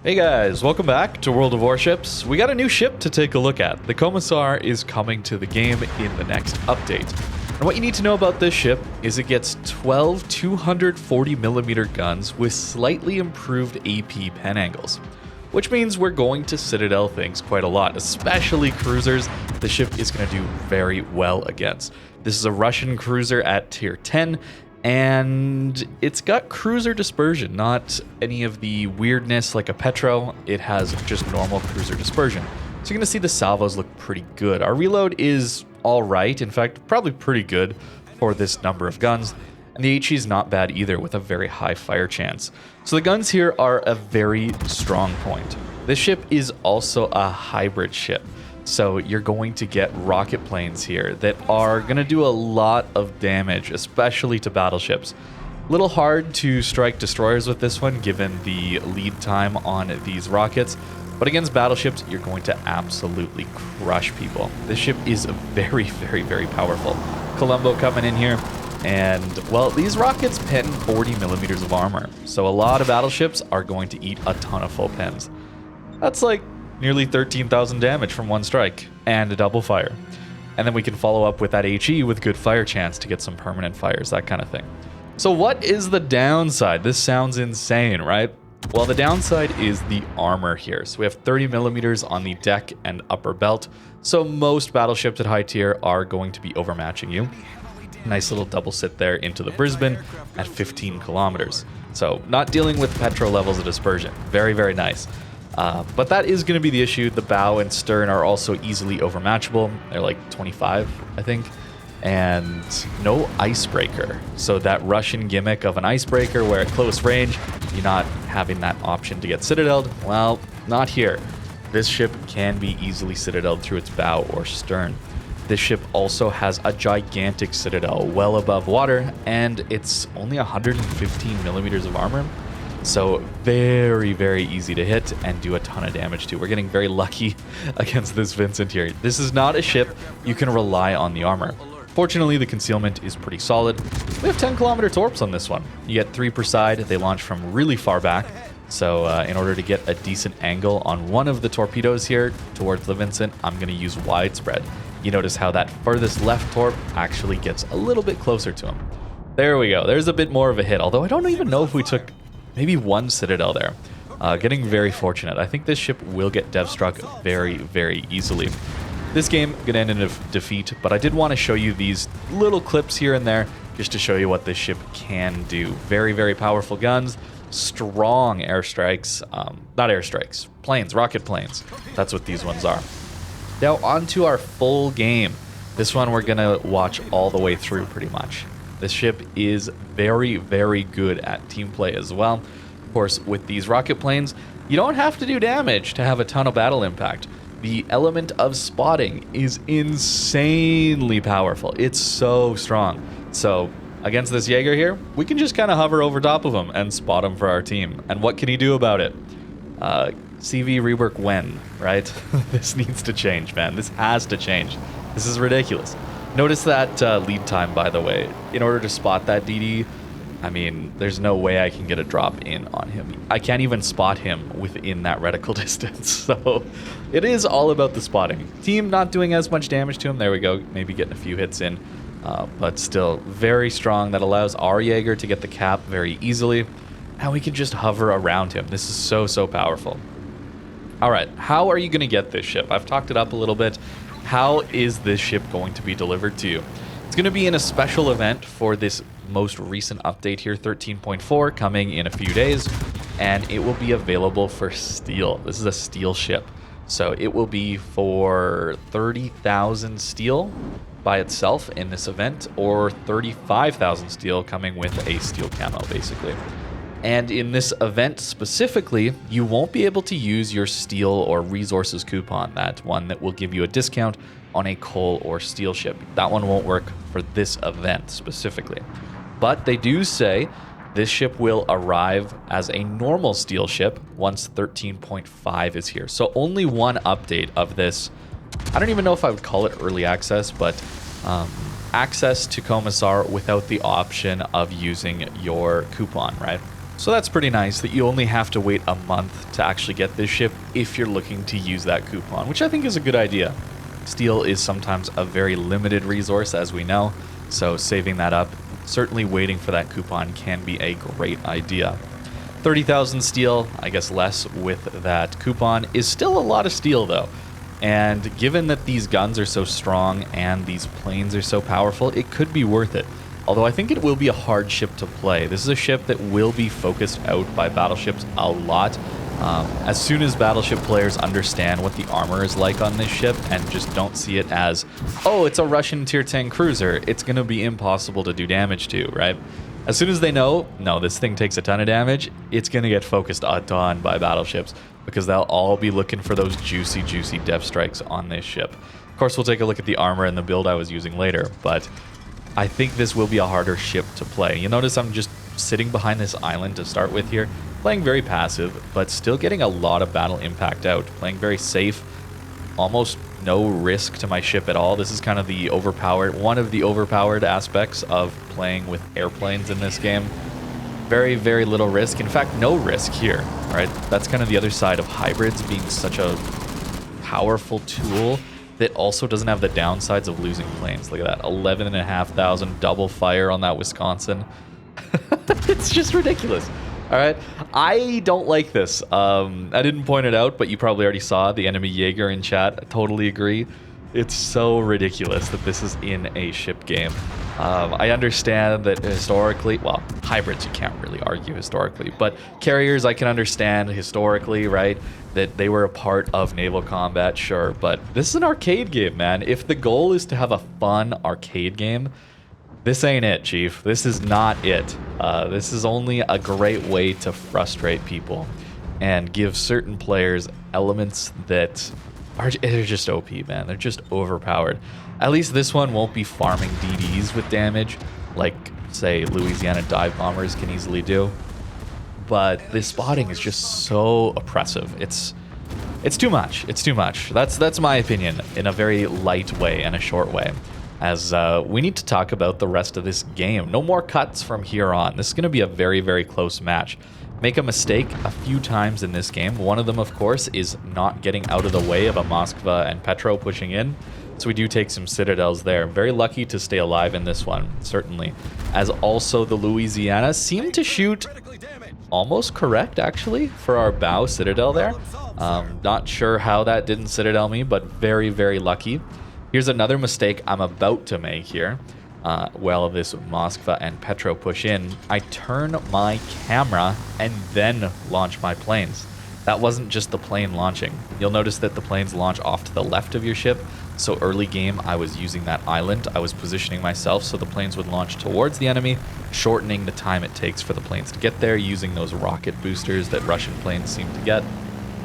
Hey guys, welcome back to World of Warships. We got a new ship to take a look at. The Komissar is coming to the game in the next update. And what you need to know about this ship is it gets 12 240mm guns with slightly improved AP pen angles, which means we're going to Citadel things quite a lot, especially cruisers. The ship is going to do very well against. This is a Russian cruiser at tier 10, and it's got cruiser dispersion, not any of the weirdness like a Petro. It has just normal cruiser dispersion. So you're going to see the salvos look pretty good. Our reload is all right, in fact, probably pretty good for this number of guns. And the HE is not bad either, with a very high fire chance. So the guns here are a very strong point. This ship is also a hybrid ship. So you're going to get rocket planes here that are going to do a lot of damage, especially to battleships. A little hard to strike destroyers with this one, given the lead time on these rockets. But against battleships, you're going to absolutely crush people. This ship is very, very, very powerful. Colombo coming in here. And, well, these rockets pen 40mm of armor. So a lot of battleships are going to eat a ton of full pens. That's like nearly 13,000 damage from one strike and a double fire. And then we can follow up with that HE with good fire chance to get some permanent fires, that kind of thing. So what is the downside? This sounds insane, right? Well, the downside is the armor here. So we have 30mm on the deck and upper belt. So most battleships at high tier are going to be overmatching you. Nice little double sit there into the Brisbane at 15 kilometers. So not dealing with Petro levels of dispersion. Very, very nice. But that is going to be the issue. The bow and stern are also easily overmatchable. They're like 25, I think. And no icebreaker. So that Russian gimmick of an icebreaker where at close range, you're not having that option to get citadeled. Well, not here. This ship can be easily citadeled through its bow or stern. This ship also has a gigantic citadel well above water, and it's only 115mm of armor. So very, very easy to hit and do a ton of damage to. We're getting very lucky against this Vincent here. This is not a ship you can rely on the armor. Fortunately, the concealment is pretty solid. We have 10km torps on this one. You get 3 per side. They launch from really far back. So in order to get a decent angle on one of the torpedoes here towards the Vincent, I'm going to use widespread. You notice how that furthest left torp actually gets a little bit closer to him. There we go. There's a bit more of a hit, although I don't even know if we took maybe one citadel there. Getting very fortunate. I think this ship will get dev struck very, very easily. This game gonna end in a defeat, but I did want to show you these little clips here and there just to show you what this ship can do. Very, very powerful guns, strong airstrikes, not airstrikes, planes, rocket planes. That's what these ones are. Now on to our full game. This one we're gonna watch all the way through pretty much. This ship is very, very good at team play as well. Of course, with these rocket planes, you don't have to do damage to have a ton of battle impact. The element of spotting is insanely powerful. It's so strong. So against this Jaeger here, we can just kind of hover over top of him and spot him for our team. And what can he do about it? CV rework when, right? This needs to change, man. This has to change. This is ridiculous. Notice that lead time, by the way. In order to spot that DD, I mean, there's no way I can get a drop in on him. I can't even spot him within that reticle distance. So it is all about the spotting. Team not doing as much damage to him. There we go. Maybe getting a few hits in. But still very strong. That allows our Jaeger to get the cap very easily. And we can just hover around him. This is so, so powerful. All right, how are you going to get this ship? I've talked it up a little bit. How is this ship going to be delivered to you? It's going to be in a special event for this most recent update here, 13.4, coming in a few days, and it will be available for steel. This is a steel ship, so it will be for 30,000 steel by itself in this event, or 35,000 steel coming with a steel camo, basically. And in this event specifically, you won't be able to use your steel or resources coupon, that one that will give you a discount on a coal or steel ship. That one won't work for this event specifically. But they do say this ship will arrive as a normal steel ship once 13.5 is here. So only one update of this. I don't even know if I would call it early access, but access to Komissar without the option of using your coupon, right? So that's pretty nice that you only have to wait a month to actually get this ship if you're looking to use that coupon, which I think is a good idea. Steel is sometimes a very limited resource, as we know, so saving that up, certainly waiting for that coupon can be a great idea. 30,000 steel, I guess less with that coupon, is still a lot of steel though. And given that these guns are so strong and these planes are so powerful, it could be worth it. Although I think it will be a hard ship to play. This is a ship that will be focused out by battleships a lot. As soon as battleship players understand what the armor is like on this ship and just don't see it as, oh, it's a Russian tier 10 cruiser, it's going to be impossible to do damage to, right? As soon as they know, no, this thing takes a ton of damage, it's going to get focused a ton by battleships because they'll all be looking for those juicy, juicy depth strikes on this ship. Of course, we'll take a look at the armor and the build I was using later, but I think this will be a harder ship to play. You'll notice I'm just sitting behind this island to start with here, playing very passive, but still getting a lot of battle impact out, playing very safe, almost no risk to my ship at all. This is kind of the one of the overpowered aspects of playing with airplanes in this game. Very, very little risk. In fact, no risk here, right? That's kind of the other side of hybrids being such a powerful tool that also doesn't have the downsides of losing planes. Look at that, 11,500 double fire on that Wisconsin. It's just ridiculous. All right, I don't like this. I didn't point it out, but you probably already saw the enemy Jaeger in chat. I totally agree. It's so ridiculous that this is in a ship game. I understand that historically, well, hybrids you can't really argue historically, but carriers I can understand historically, right? That they were a part of naval combat, sure, but this is an arcade game, man. If the goal is to have a fun arcade game, this ain't it, Chief. This is not it. This is only a great way to frustrate people and give certain players elements that they're just OP, man. They're just overpowered. At least this one won't be farming DDs with damage like, say, Louisiana dive bombers can easily do. But this spotting is just so oppressive. It's too much. It's too much. That's my opinion in a very light way and a short way. As we need to talk about the rest of this game. No more cuts from here on. This is going to be a very, very close match. Make a mistake a few times in this game. One of them, of course, is not getting out of the way of a Moskva and Petro pushing in. So we do take some citadels there. Very lucky to stay alive in this one, certainly. As also the Louisiana seemed to shoot almost correct, actually, for our bow citadel there. Not sure how that didn't citadel me, but very, very lucky. Here's another mistake I'm about to make here. While this Moskva and Petro push in, I turn my camera and then launch my planes. That wasn't just the plane launching. You'll notice that the planes launch off to the left of your ship. So early game, I was using that island. I was positioning myself so the planes would launch towards the enemy, shortening the time it takes for the planes to get there, using those rocket boosters that Russian planes seem to get.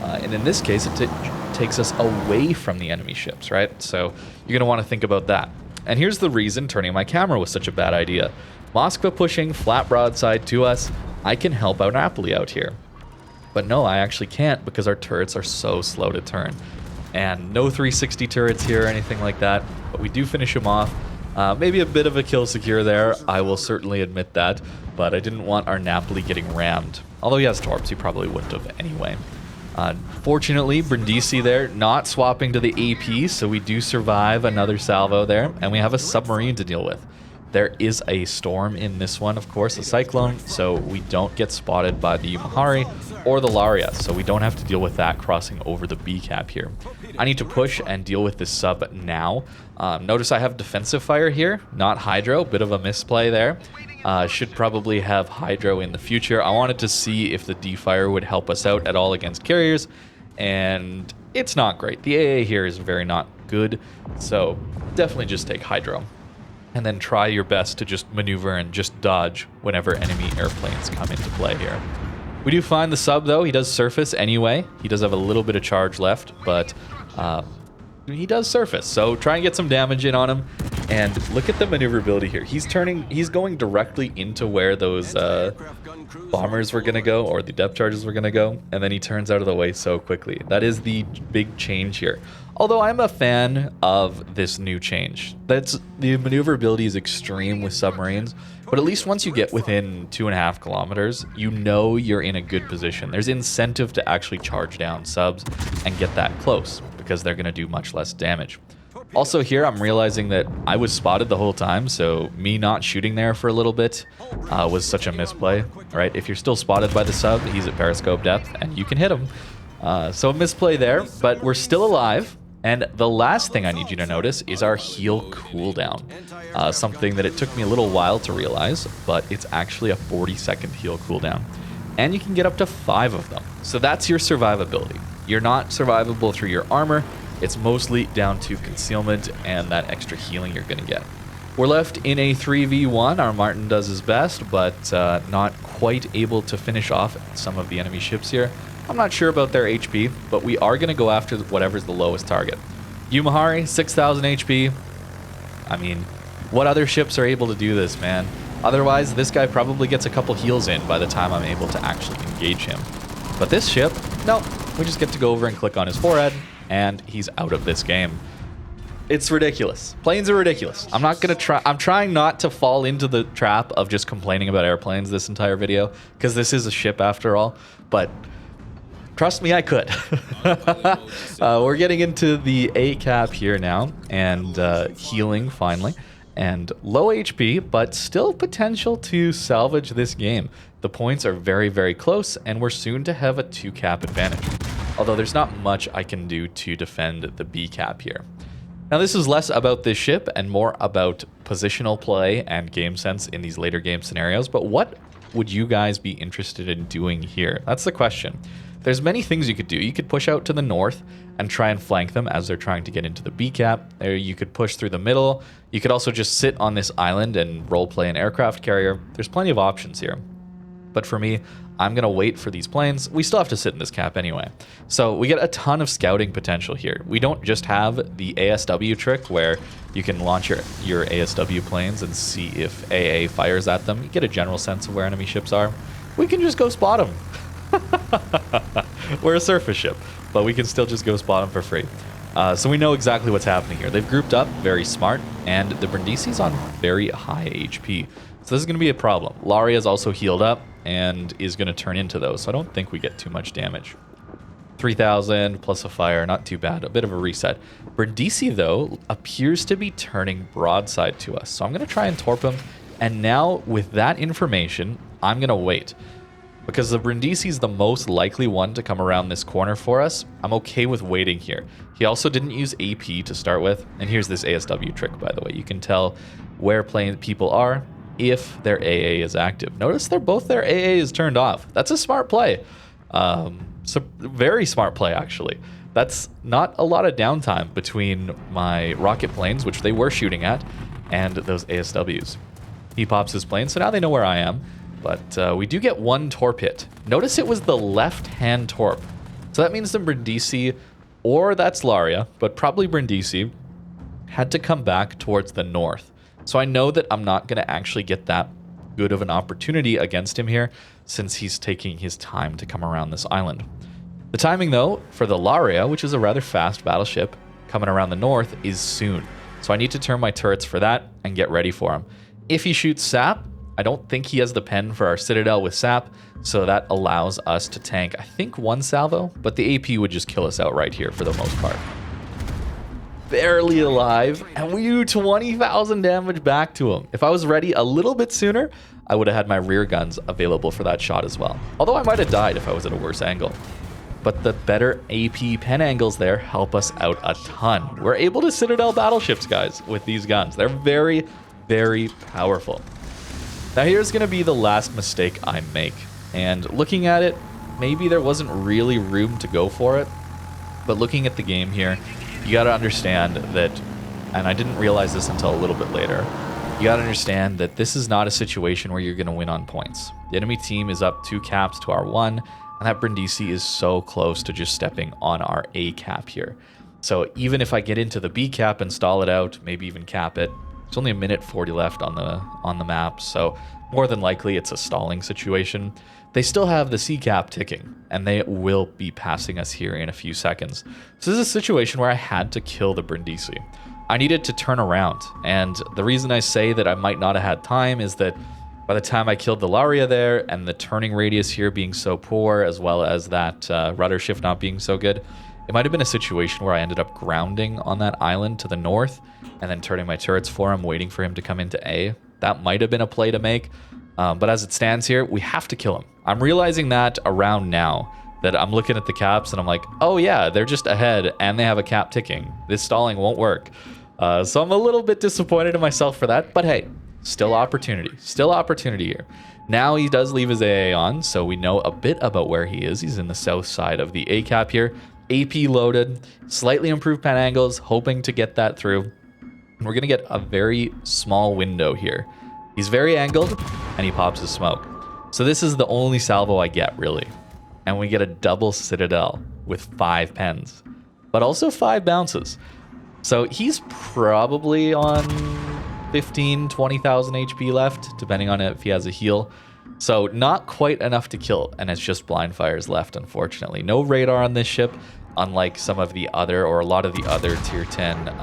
And in this case, it takes us away from the enemy ships, right? So you're going to want to think about that. And here's the reason turning my camera was such a bad idea. Moskva pushing flat broadside to us, I can help out Napoli out here. But no, I actually can't because our turrets are so slow to turn. And no 360 turrets here or anything like that, but we do finish him off. Maybe a bit of a kill secure there, I will certainly admit that, but I didn't want our Napoli getting rammed. Although he has torps, he probably wouldn't have anyway. Fortunately, Brindisi there, not swapping to the AP, so we do survive another salvo there, and we have a submarine to deal with. There is a storm in this one, of course, a cyclone, so we don't get spotted by the Yumahari or the Laria, so we don't have to deal with that crossing over the B cap here. I need to push and deal with this sub now. Notice I have defensive fire here, not hydro, bit of a misplay there. Should probably have hydro in the future. I wanted to see if the D-fire would help us out at all against carriers, and it's not great. The AA here is very not good, so definitely just take hydro. And then try your best to just maneuver and just dodge whenever enemy airplanes come into play here. We do find the sub, though. He does surface anyway. He does have a little bit of charge left, but he does surface. So try and get some damage in on him. And look at the maneuverability here. He's going directly into where those bombers were going to go, or the depth charges were going to go, and then he turns out of the way so quickly. That is the big change here. Although I'm a fan of this new change. The maneuverability is extreme with submarines, But at least once you get within 2.5 kilometers, you know you're in a good position. There's incentive to actually charge down subs and get that close, because they're going to do much less damage. Also here, I'm realizing that I was spotted the whole time, so me not shooting there for a little bit was such a misplay, right? If you're still spotted by the sub, he's at periscope depth, and you can hit him. So a misplay there, but we're still alive. And the last thing I need you to notice is our heal cooldown. Something that it took me a little while to realize, but it's actually a 40-second heal cooldown. And you can get up to 5 of them. So that's your survivability. You're not survivable through your armor. It's mostly down to concealment and that extra healing you're going to get. We're left in a 3v1. Our Martin does his best, but not quite able to finish off some of the enemy ships here. I'm not sure about their HP, but we are going to go after whatever's the lowest target. Yumahari, 6,000 HP. I mean, what other ships are able to do this, man? Otherwise, this guy probably gets a couple heals in by the time I'm able to actually engage him. But this ship, no, we just get to go over and click on his forehead, and he's out of this game. It's ridiculous. Planes are ridiculous. I'm trying not to fall into the trap of just complaining about airplanes this entire video, because this is a ship after all, but trust me, I could. We're getting into the A cap here now, and healing finally. And low HP, but still potential to salvage this game. The points are very, very close, and we're soon to have a 2 cap advantage. Although there's not much I can do to defend the B cap here. Now this is less about this ship and more about positional play and game sense in these later game scenarios, but what would you guys be interested in doing here? That's the question. There's many things you could do. You could push out to the north and try and flank them as they're trying to get into the B cap. Or you could push through the middle. You could also just sit on this island and roleplay an aircraft carrier. There's plenty of options here. But for me, I'm going to wait for these planes. We still have to sit in this cap anyway. So we get a ton of scouting potential here. We don't just have the ASW trick where you can launch your ASW planes and see if AA fires at them. You get a general sense of where enemy ships are. We can just go spot them. We're a surface ship, but we can still just go spot them for free. So we know exactly what's happening here. They've grouped up, very smart, and the Brindisi's on very high HP. So this is going to be a problem. Laria's also healed up and is going to turn into those, so I don't think we get too much damage. 3,000 plus a fire, not too bad. A bit of a reset. Brindisi, though, appears to be turning broadside to us, so I'm going to try and torp him. And now, with that information, I'm going to wait. Because the Brindisi is the most likely one to come around this corner for us, I'm okay with waiting here. He also didn't use AP to start with, and here's this ASW trick, by the way. You can tell where people are if their AA is active. Notice their AA is turned off. That's a smart play. It's a very smart play, actually. That's not a lot of downtime between my rocket planes, which they were shooting at, and those ASWs. He pops his plane, so now they know where I am. But we do get 1 torp hit. Notice it was the left-hand torp. So that means the Brindisi, or that's Laria, but probably Brindisi, had to come back towards the north. So I know that I'm not going to actually get that good of an opportunity against him here, since he's taking his time to come around this island. The timing, though, for the Laria, which is a rather fast battleship, coming around the north, is soon. So I need to turn my turrets for that and get ready for him. If he shoots sap, I don't think he has the pen for our Citadel with sap, so that allows us to tank, I think, 1 salvo, but the AP would just kill us outright here for the most part. Barely alive, and we do 20,000 damage back to him. If I was ready a little bit sooner, I would have had my rear guns available for that shot as well. Although I might have died if I was at a worse angle. But the better AP pen angles there help us out a ton. We're able to Citadel battleships, guys, with these guns. They're very, very powerful. Now here's going to be the last mistake I make. And looking at it, maybe there wasn't really room to go for it. But looking at the game here, you got to understand that, and I didn't realize this until a little bit later, you got to understand that this is not a situation where you're going to win on points. The enemy team is up 2 caps to our 1, and that Brindisi is so close to just stepping on our A cap here. So even if I get into the B cap and stall it out, maybe even cap it, it's only 1:40 left on the map, so more than likely it's a stalling situation. They still have the C cap ticking, and they will be passing us here in a few seconds. So this is a situation where I had to kill the Brindisi. I needed to turn around. And the reason I say that I might not have had time is that by the time I killed the Laria there, and the turning radius here being so poor, as well as that rudder shift not being so good, it might have been a situation where I ended up grounding on that island to the north, and then turning my turrets for him, waiting for him to come into A. That might have been a play to make, but as it stands here, we have to kill him. I'm realizing that around now, that I'm looking at the caps, and I'm like, oh yeah, they're just ahead, and they have a cap ticking. This stalling won't work. So I'm a little bit disappointed in myself for that, but hey, still opportunity here. Now he does leave his AA on, so we know a bit about where he is. He's in the south side of the A cap here. AP loaded, slightly improved pan angles, hoping to get that through. We're gonna get a very small window here. He's very angled, and he pops his smoke. So this is the only salvo I get, really. And we get a double citadel with 5 pens, but also 5 bounces. So he's probably on 15, 20,000 HP left, depending on if he has a heal. So not quite enough to kill, and it's just blind fires left, unfortunately. No radar on this ship, unlike some of the other, or a lot of the other tier 10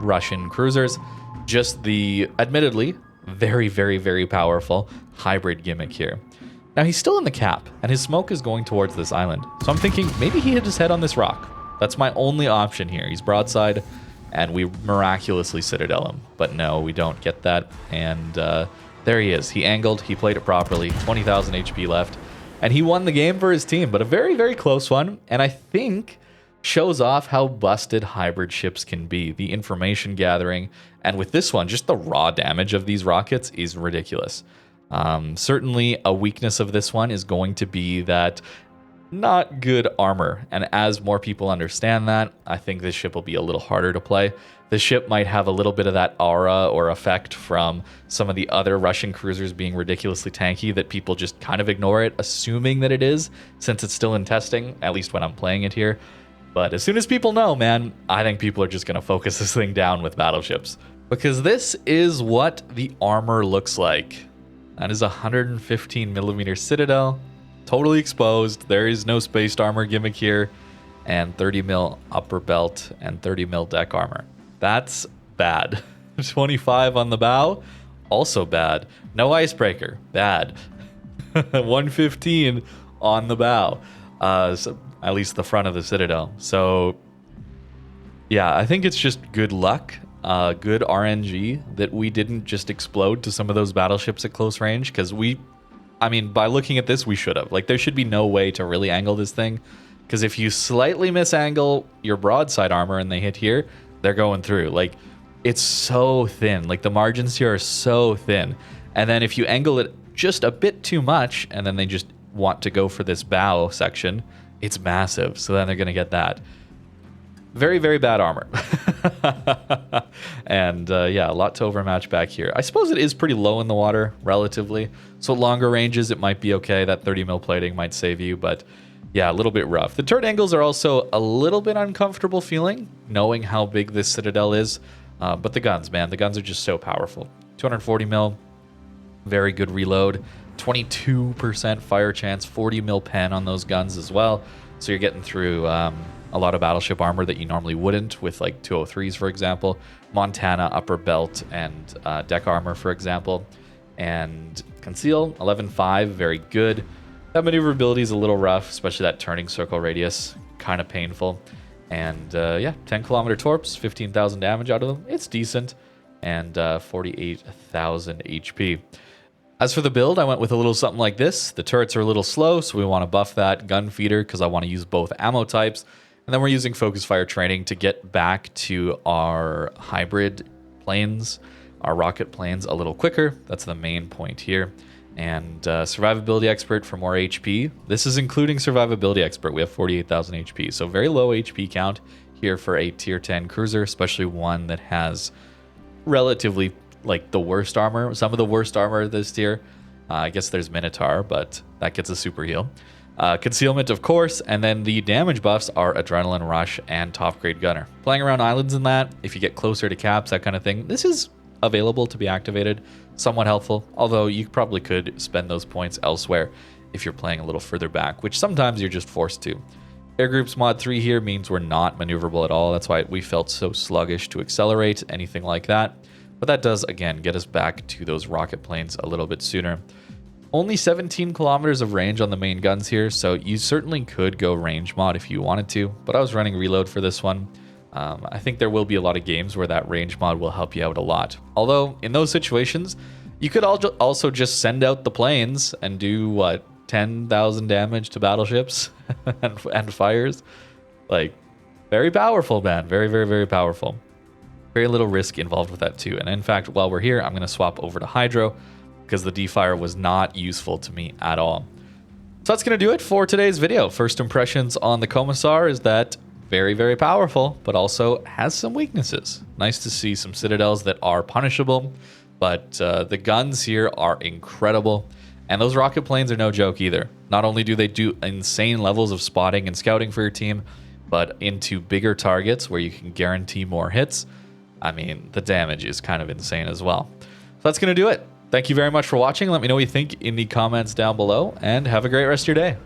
Russian cruisers. Just the, admittedly, very, very, very powerful hybrid gimmick here. Now he's still in the cap, and his smoke is going towards this island. So I'm thinking maybe he hit his head on this rock. That's my only option here. He's broadside, and we miraculously citadel him. But no, we don't get that. And there he is. He angled, he played it properly, 20,000 HP left. And he won the game for his team, but a very, very close one. And I think shows off how busted hybrid ships can be. The information gathering, and with this one, just the raw damage of these rockets is ridiculous. Certainly a weakness of this one is going to be that not good armor, and as more people understand that, I think this ship will be a little harder to play. The ship might have a little bit of that aura or effect from some of the other Russian cruisers being ridiculously tanky, that people just kind of ignore it, assuming that it is, since it's still in testing, at least when I'm playing it here. But as soon as people know, man, I think people are just going to focus this thing down with battleships. Because this is what the armor looks like. That is a 115mm Citadel, totally exposed. There is no spaced armor gimmick here, and 30mm upper belt and 30mm deck armor. That's bad. 25 on the bow, also bad. No icebreaker, bad. 115 on the bow, so at least the front of the Citadel. So yeah, I think it's just good luck. Good RNG that we didn't just explode to some of those battleships at close range, because I mean, by looking at this, we should have. Like, there should be no way to really angle this thing, because if you slightly misangle your broadside armor and they hit here, they're going through. Like, it's so thin. Like, the margins here are so thin. And then if you angle it just a bit too much, and then they just want to go for this bow section, it's massive. So then they're going to get that. Very, very bad armor. And yeah, a lot to overmatch back here. I suppose it is pretty low in the water, relatively. So longer ranges, it might be okay. That 30mm plating might save you, but yeah, a little bit rough. The turret angles are also a little bit uncomfortable feeling, knowing how big this Citadel is. But the guns, man, the guns are just so powerful. 240mm, very good reload. 22% fire chance, 40mm pen on those guns as well. So you're getting through a lot of battleship armor that you normally wouldn't with like 203s, for example. Montana upper belt and deck armor, for example. And conceal, 11.5, very good. That maneuverability is a little rough, especially that turning circle radius, kind of painful. And yeah, 10km torps, 15,000 damage out of them. It's decent. And 48,000 HP. As for the build, I went with a little something like this. The turrets are a little slow, so we want to buff that gun feeder because I want to use both ammo types. And then we're using focus fire training to get back to our hybrid planes, our rocket planes, a little quicker. That's the main point here. And survivability expert for more HP. This is including survivability expert. We have 48,000 HP, so very low HP count here for a tier 10 cruiser, especially one that has relatively like the worst armor, some of the worst armor this tier. I guess there's Minotaur, but that gets a super heal. Concealment, of course, and then the damage buffs are Adrenaline Rush and Top Grade Gunner. Playing around islands in that, if you get closer to caps, that kind of thing, this is available to be activated. Somewhat helpful, although you probably could spend those points elsewhere if you're playing a little further back, which sometimes you're just forced to. Air Groups Mod 3 here means we're not maneuverable at all. That's why we felt so sluggish to accelerate, anything like that. But that does, again, get us back to those rocket planes a little bit sooner. Only 17 kilometers of range on the main guns here, so you certainly could go range mod if you wanted to, but I was running reload for this one. I think there will be a lot of games where that range mod will help you out a lot. Although, in those situations, you could also just send out the planes and do, what, 10,000 damage to battleships and fires? Like, very powerful, man. Very, very, very powerful. Very little risk involved with that, too. And in fact, while we're here, I'm going to swap over to Hydro, because the D-Fire was not useful to me at all. So that's going to do it for today's video. First impressions on the Komissar is that very, very powerful, but also has some weaknesses. Nice to see some citadels that are punishable, but the guns here are incredible. And those rocket planes are no joke either. Not only do they do insane levels of spotting and scouting for your team, but into bigger targets where you can guarantee more hits. I mean, the damage is kind of insane as well. So that's going to do it. Thank you very much for watching. Let me know what you think in the comments down below, and have a great rest of your day.